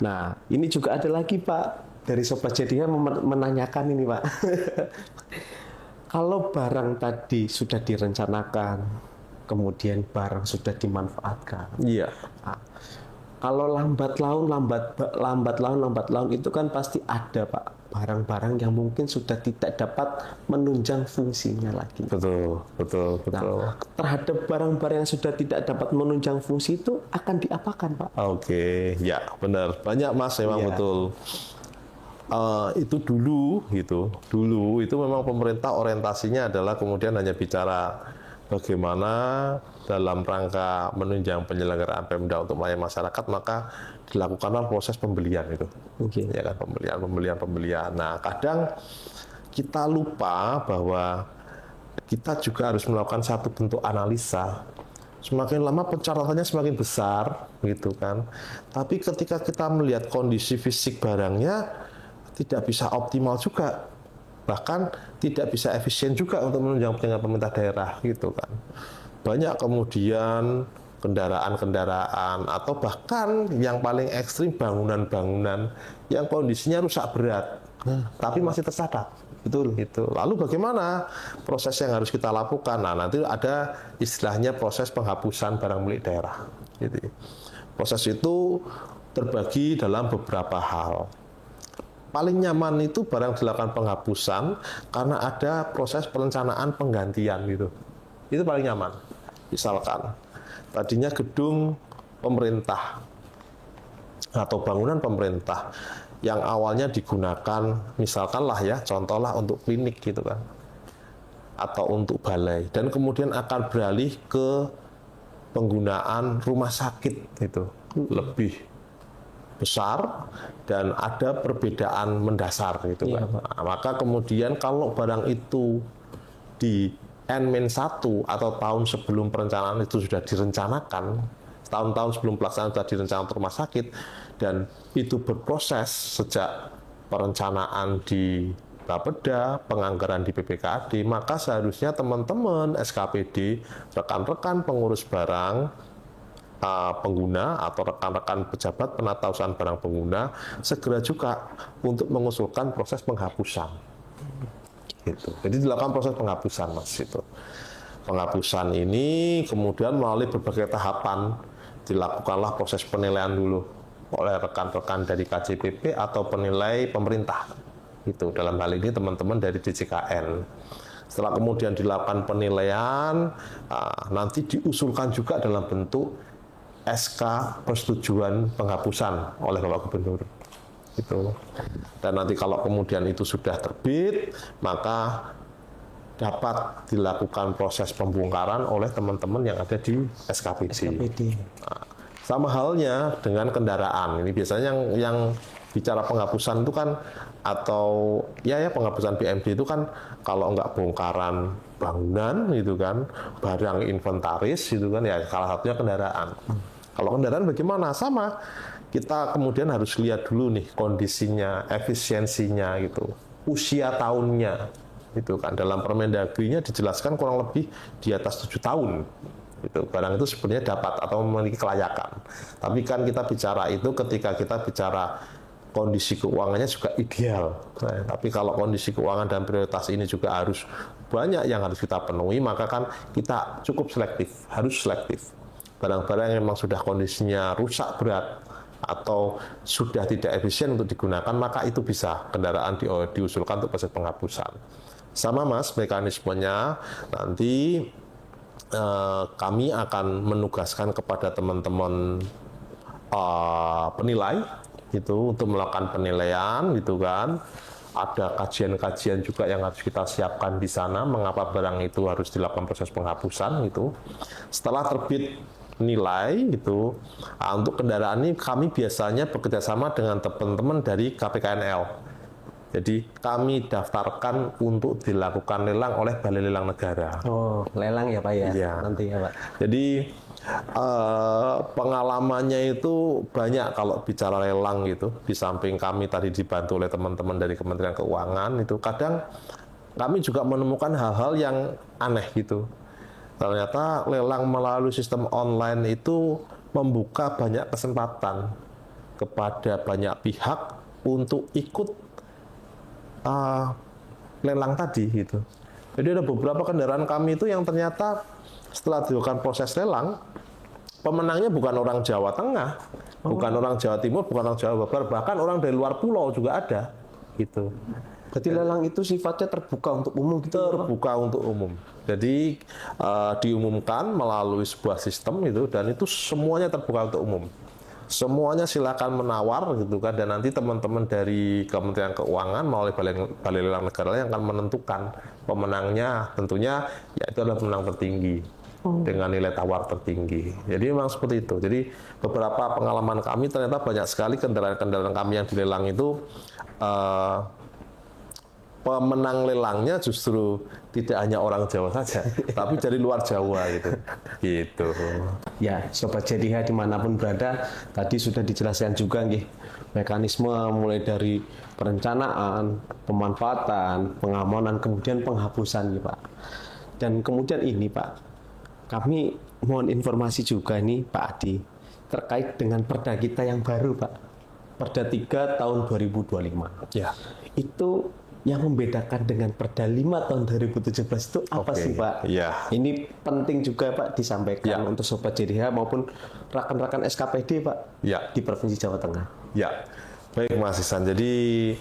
Nah, ini juga ada lagi Pak dari Sobat Jadinya menanyakan ini Pak. Kalau barang tadi sudah direncanakan, kemudian barang sudah dimanfaatkan. Iya. Nah, kalau lambat laun itu kan pasti ada Pak barang-barang yang mungkin sudah tidak dapat menunjang fungsinya lagi. Betul. Nah, terhadap barang-barang yang sudah tidak dapat menunjang fungsi itu akan diapakan Pak? Oke, ya benar. Banyak Mas, memang Iya. betul. Itu dulu itu memang pemerintah orientasinya adalah kemudian hanya bicara bagaimana dalam rangka menunjang penyelenggaraan Pemda untuk melayani masyarakat, maka dilakukanlah proses pembelian itu. Oke. Ya kan, pembelian. Nah, kadang kita lupa bahwa kita juga harus melakukan satu bentuk analisa. Semakin lama pencatatannya semakin besar, gitu kan. Tapi ketika kita melihat kondisi fisik barangnya, tidak bisa optimal juga, bahkan tidak bisa efisien juga untuk menunjang kepentingan pemerintah daerah, gitu kan. Banyak kemudian kendaraan-kendaraan atau bahkan yang paling ekstrim bangunan-bangunan yang kondisinya rusak berat, tapi masih tercatat. Betul. Itu. Lalu bagaimana proses yang harus kita lakukan? Nah, nanti ada istilahnya proses penghapusan barang milik daerah. Gitu. Proses itu terbagi dalam beberapa hal. Paling nyaman itu barang dilakukan penghapusan karena ada proses perencanaan penggantian gitu. Itu paling nyaman. Misalkan tadinya gedung pemerintah atau bangunan pemerintah yang awalnya digunakan misalkan lah ya, contohlah untuk klinik gitu kan, atau untuk balai, dan kemudian akan beralih ke penggunaan rumah sakit itu lebih besar dan ada perbedaan mendasar gitu kan. Nah, maka kemudian kalau barang itu di N-1 atau tahun sebelum perencanaan itu sudah direncanakan, tahun-tahun sebelum pelaksanaan sudah direncanakan rumah sakit, dan itu berproses sejak perencanaan di Bapeda, penganggaran di BPKAD, maka seharusnya teman-teman SKPD, rekan-rekan pengurus barang pengguna atau rekan-rekan pejabat penata usaha barang pengguna segera juga untuk mengusulkan proses penghapusan. Gitu. Jadi dilakukan proses penghapusan, Mas. Itu. Penghapusan ini kemudian melalui berbagai tahapan dilakukanlah proses penilaian dulu oleh rekan-rekan dari KJPP atau penilai pemerintah. Itu dalam hal ini teman-teman dari DJKN. Setelah kemudian dilakukan penilaian, nanti diusulkan juga dalam bentuk SK persetujuan penghapusan oleh Bapak Gubernur. Itu. Dan nanti kalau kemudian itu sudah terbit, maka dapat dilakukan proses pembongkaran oleh teman-teman yang ada di SKPD. Nah, sama halnya dengan kendaraan. Ini biasanya yang bicara penghapusan itu kan, atau ya penghapusan BMD itu kan kalau nggak bongkaran bangunan gitu kan, barang inventaris gitu kan, ya salah satunya kendaraan. Kalau kendaraan bagaimana? Sama, kita kemudian harus lihat dulu nih kondisinya, efisiensinya gitu, usia tahunnya, itu kan dalam Permendagri-nya dijelaskan kurang lebih di atas 7 tahun. Itu barang itu sebenarnya dapat atau memiliki kelayakan. Tapi kan kita bicara itu ketika kita bicara kondisi keuangannya juga ideal. Nah, tapi kalau kondisi keuangan dan prioritas ini juga harus banyak yang harus kita penuhi, maka kan kita cukup selektif, harus selektif. Barang-barang yang memang sudah kondisinya rusak berat atau sudah tidak efisien untuk digunakan, maka itu bisa kendaraan diusulkan untuk proses penghapusan. Sama Mas, mekanismenya nanti kami akan menugaskan kepada teman-teman penilai itu untuk melakukan penilaian gitu kan. Ada kajian-kajian juga yang harus kita siapkan di sana mengapa barang itu harus dilakukan proses penghapusan gitu. Setelah terbit nilai gitu, untuk kendaraan ini kami biasanya bekerjasama dengan teman-teman dari KPKNL. Jadi kami daftarkan untuk dilakukan lelang oleh Balai Lelang Negara. Oh, lelang ya Pak ya? Iya. Nanti ya Pak. Jadi pengalamannya itu banyak kalau bicara lelang gitu. Di samping kami tadi dibantu oleh teman-teman dari Kementerian Keuangan, itu kadang kami juga menemukan hal-hal yang aneh gitu. Ternyata lelang melalui sistem online itu membuka banyak kesempatan kepada banyak pihak untuk ikut lelang tadi gitu. Jadi ada beberapa kendaraan kami itu yang ternyata setelah dilakukan proses lelang, pemenangnya bukan orang Jawa Tengah, bukan orang Jawa Timur, bukan orang Jawa Barat, bahkan orang dari luar pulau juga ada gitu. Berarti lelang itu sifatnya terbuka untuk umum gitu? Terbuka untuk umum. Jadi diumumkan melalui sebuah sistem itu, dan itu semuanya terbuka untuk umum. Semuanya silakan menawar gitu kan, dan nanti teman-teman dari Kementerian Keuangan melalui Balai Lelang Negara yang akan menentukan pemenangnya. Tentunya ya itu adalah pemenang tertinggi dengan nilai tawar tertinggi. Jadi memang seperti itu. Jadi beberapa pengalaman kami ternyata banyak sekali kendaraan-kendaraan kami yang dilelang itu pemenang lelangnya justru tidak hanya orang Jawa saja, tapi dari luar Jawa gitu. Gitu. Ya, Sobat JDH dimanapun berada, tadi sudah dijelaskan juga nih mekanisme mulai dari perencanaan, pemanfaatan, pengamanan, kemudian penghapusan nih Pak. Dan kemudian ini Pak, kami mohon informasi juga nih Pak Adi terkait dengan perda kita yang baru Pak, Perda 3 tahun 2025. Ya. Itu yang membedakan dengan Perda 5 tahun 2017 itu apa sih Pak? Ya. Ini penting juga Pak disampaikan untuk Sobat JDH maupun rekan-rekan SKPD Pak di Provinsi Jawa Tengah. Ya, baik Mas Ihsan. Jadi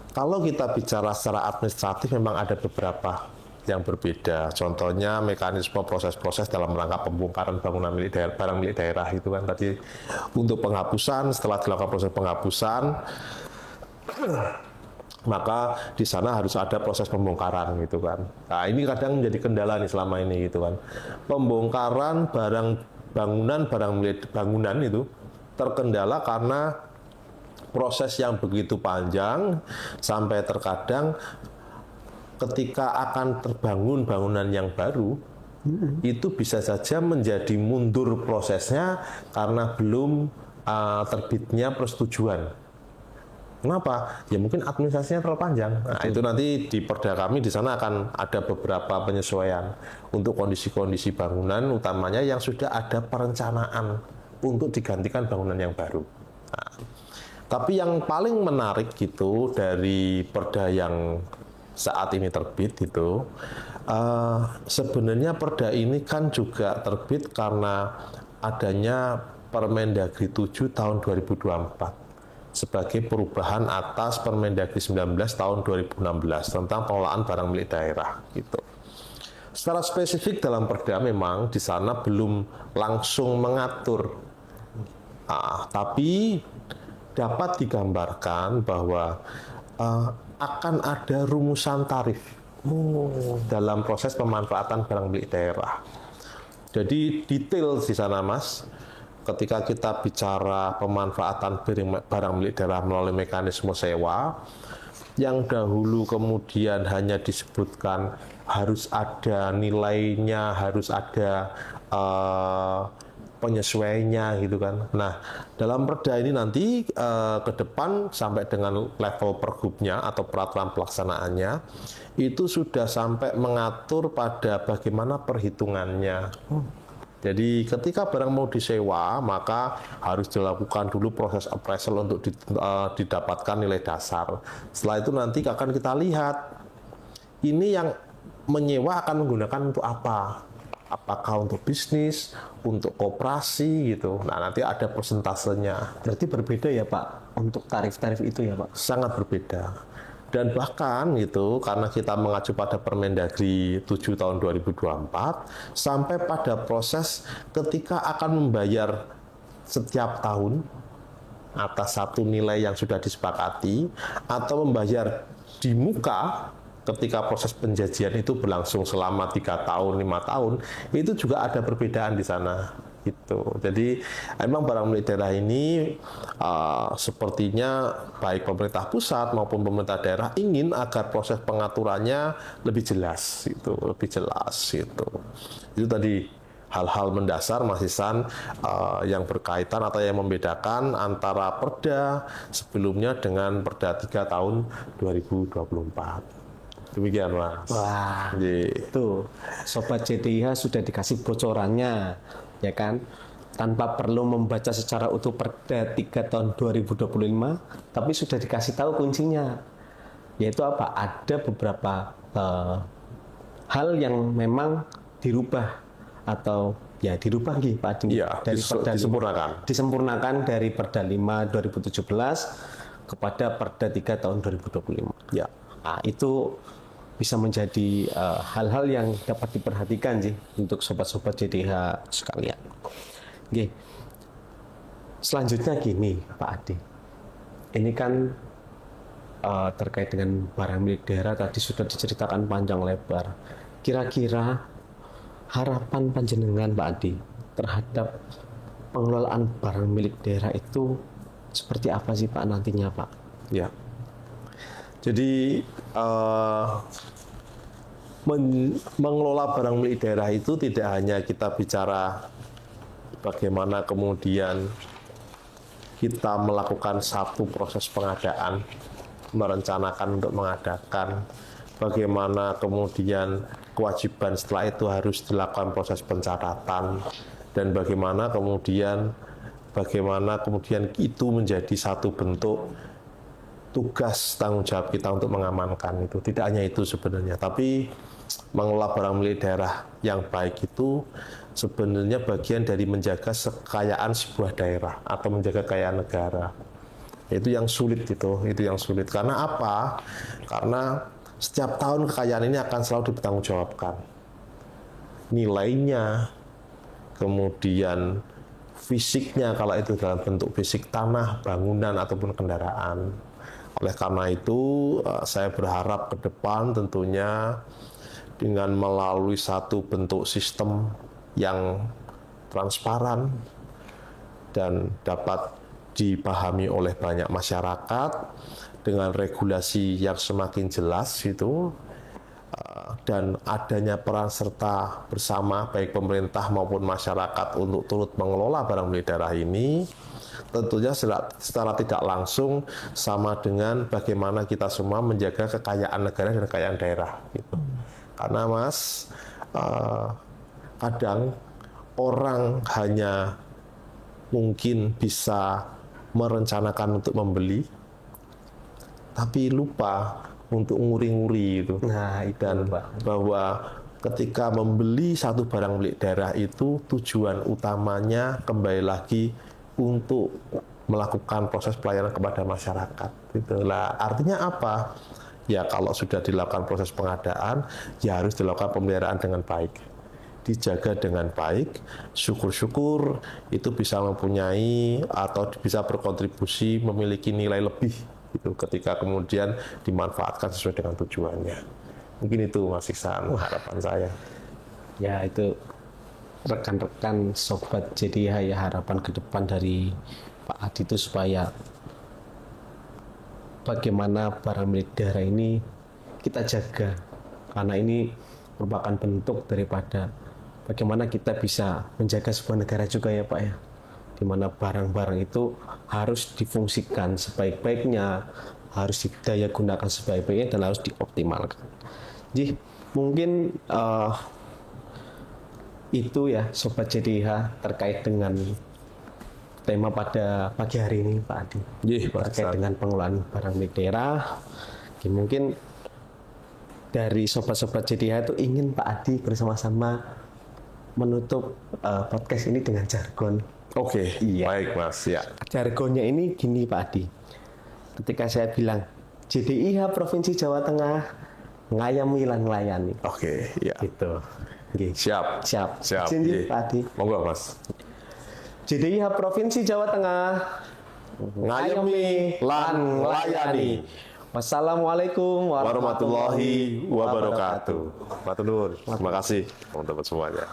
kalau kita bicara secara administratif memang ada beberapa yang berbeda. Contohnya mekanisme proses-proses dalam rangka pembongkaran bangunan milik daerah, barang milik daerah itu kan tadi untuk penghapusan. Setelah dilakukan proses penghapusan, maka di sana harus ada proses pembongkaran gitu kan. Nah ini kadang menjadi kendala nih selama ini gitu kan. Pembongkaran barang milik bangunan itu terkendala karena proses yang begitu panjang sampai terkadang ketika akan terbangun bangunan yang baru itu bisa saja menjadi mundur prosesnya karena belum terbitnya persetujuan. Kenapa? Ya mungkin administrasinya terlalu panjang. Nah, itu nanti di perda kami di sana akan ada beberapa penyesuaian untuk kondisi-kondisi bangunan, utamanya yang sudah ada perencanaan untuk digantikan bangunan yang baru. Nah, tapi yang paling menarik gitu dari perda yang saat ini terbit itu, sebenarnya perda ini kan juga terbit karena adanya Permendagri 7 tahun 2024. Sebagai perubahan atas Permendagri 19 tahun 2016 tentang pengelolaan barang milik daerah gitu. Secara spesifik dalam perda memang di sana belum langsung mengatur, tapi dapat digambarkan bahwa akan ada rumusan tarif dalam proses pemanfaatan barang milik daerah. Jadi detail di sana Mas. Ketika kita bicara pemanfaatan barang milik daerah melalui mekanisme sewa, yang dahulu kemudian hanya disebutkan harus ada nilainya, harus ada penyesuaiannya gitu kan. Nah, dalam perda ini nanti ke depan sampai dengan level pergubnya atau peraturan pelaksanaannya itu sudah sampai mengatur pada bagaimana perhitungannya. Jadi ketika barang mau disewa, maka harus dilakukan dulu proses appraisal untuk didapatkan nilai dasar. Setelah itu nanti akan kita lihat, ini yang menyewa akan menggunakan untuk apa? Apakah untuk bisnis, untuk koperasi gitu. Nah nanti ada persentasenya. Berarti berbeda ya Pak untuk tarif-tarif itu ya Pak? Sangat berbeda. Dan bahkan gitu, karena kita mengacu pada Permendagri 7 tahun 2024, sampai pada proses ketika akan membayar setiap tahun atas satu nilai yang sudah disepakati, atau membayar di muka ketika proses penjajian itu berlangsung selama 3 tahun, 5 tahun, itu juga ada perbedaan di sana. Gitu. Jadi memang barang milik daerah ini sepertinya baik pemerintah pusat maupun pemerintah daerah ingin agar proses pengaturannya lebih jelas, itu lebih jelas itu. Itu tadi hal-hal mendasar Mas Ihsan yang berkaitan atau yang membedakan antara perda sebelumnya dengan perda 3 tahun 2024. Demikian Mas. Wah, itu Sobat JDIH sudah dikasih bocorannya. Ya kan, tanpa perlu membaca secara utuh Perda 3 tahun 2025, tapi sudah dikasih tahu kuncinya, yaitu apa? Ada beberapa hal yang memang dirubah atau ya dirubah gitu Pak Adi, Iya, disempurnakan dari Perda 5 2017 kepada Perda 3 tahun 2025. Ya. Nah, itu bisa menjadi hal-hal yang dapat diperhatikan sih untuk sobat-sobat JDH sekalian. Oke. Selanjutnya gini Pak Adi, ini kan terkait dengan barang milik daerah tadi sudah diceritakan panjang lebar. Kira-kira harapan panjenengan Pak Adi terhadap pengelolaan barang milik daerah itu seperti apa sih Pak nantinya Pak? Ya. Jadi mengelola barang milik daerah itu tidak hanya kita bicara bagaimana kemudian kita melakukan satu proses pengadaan, merencanakan untuk mengadakan, bagaimana kemudian kewajiban setelah itu harus dilakukan proses pencatatan, dan bagaimana kemudian itu menjadi satu bentuk tugas tanggung jawab kita untuk mengamankan itu. Tidak hanya itu sebenarnya, tapi mengelola barang milik daerah yang baik itu sebenarnya bagian dari menjaga kekayaan sebuah daerah atau menjaga kekayaan negara. Itu yang sulit yang sulit. Karena apa? Karena setiap tahun kekayaan ini akan selalu dipertanggungjawabkan. Nilainya, kemudian fisiknya kalau itu dalam bentuk fisik tanah, bangunan ataupun kendaraan. Oleh karena itu, saya berharap ke depan tentunya dengan melalui satu bentuk sistem yang transparan dan dapat dipahami oleh banyak masyarakat dengan regulasi yang semakin jelas itu, dan adanya peran serta bersama baik pemerintah maupun masyarakat untuk turut mengelola barang milik daerah ini, tentunya secara tidak langsung sama dengan bagaimana kita semua menjaga kekayaan negara dan kekayaan daerah gitu. Karena Mas, kadang orang hanya mungkin bisa merencanakan untuk membeli, tapi lupa untuk nguri-nguri itu. Nah, dan bahwa ketika membeli satu barang milik daerah itu tujuan utamanya kembali lagi untuk melakukan proses pelayanan kepada masyarakat. Itulah artinya apa? Ya kalau sudah dilakukan proses pengadaan, ya harus dilakukan pemeliharaan dengan baik, dijaga dengan baik. Syukur-syukur itu bisa mempunyai atau bisa berkontribusi memiliki nilai lebih itu ketika kemudian dimanfaatkan sesuai dengan tujuannya. Mungkin itu Mas Iksan harapan saya. Ya itu rekan-rekan sobat JDH ya, harapan ke depan dari Pak Adi itu supaya bagaimana barang milik daerah ini kita jaga, karena ini merupakan bentuk daripada bagaimana kita bisa menjaga sebuah negara juga ya Pak ya, di mana barang-barang itu harus difungsikan sebaik-baiknya, harus didaya gunakan sebaik-baiknya dan harus dioptimalkan. Jadi mungkin itu ya sobat JDH terkait dengan tema pada pagi hari ini Pak Adi, terkait dengan pengelolaan barang milik daerah. Mungkin dari sobat-sobat JDH itu ingin Pak Adi bersama-sama menutup podcast ini dengan jargon. Oke, iya. Baik Mas. Ya. Jargonnya ini gini Pak Adi, ketika saya bilang JDIH Provinsi Jawa Tengah ngayami lan nglayani. Oke, ya. Gitu. Okay. Siap. Izin Pak Adi. Monggo Mas. JDIH Provinsi Jawa Tengah ngayami lan nglayani. Wassalamualaikum warahmatullahi wabarakatuh. Matur nuwun. Terima kasih teman-teman semuanya.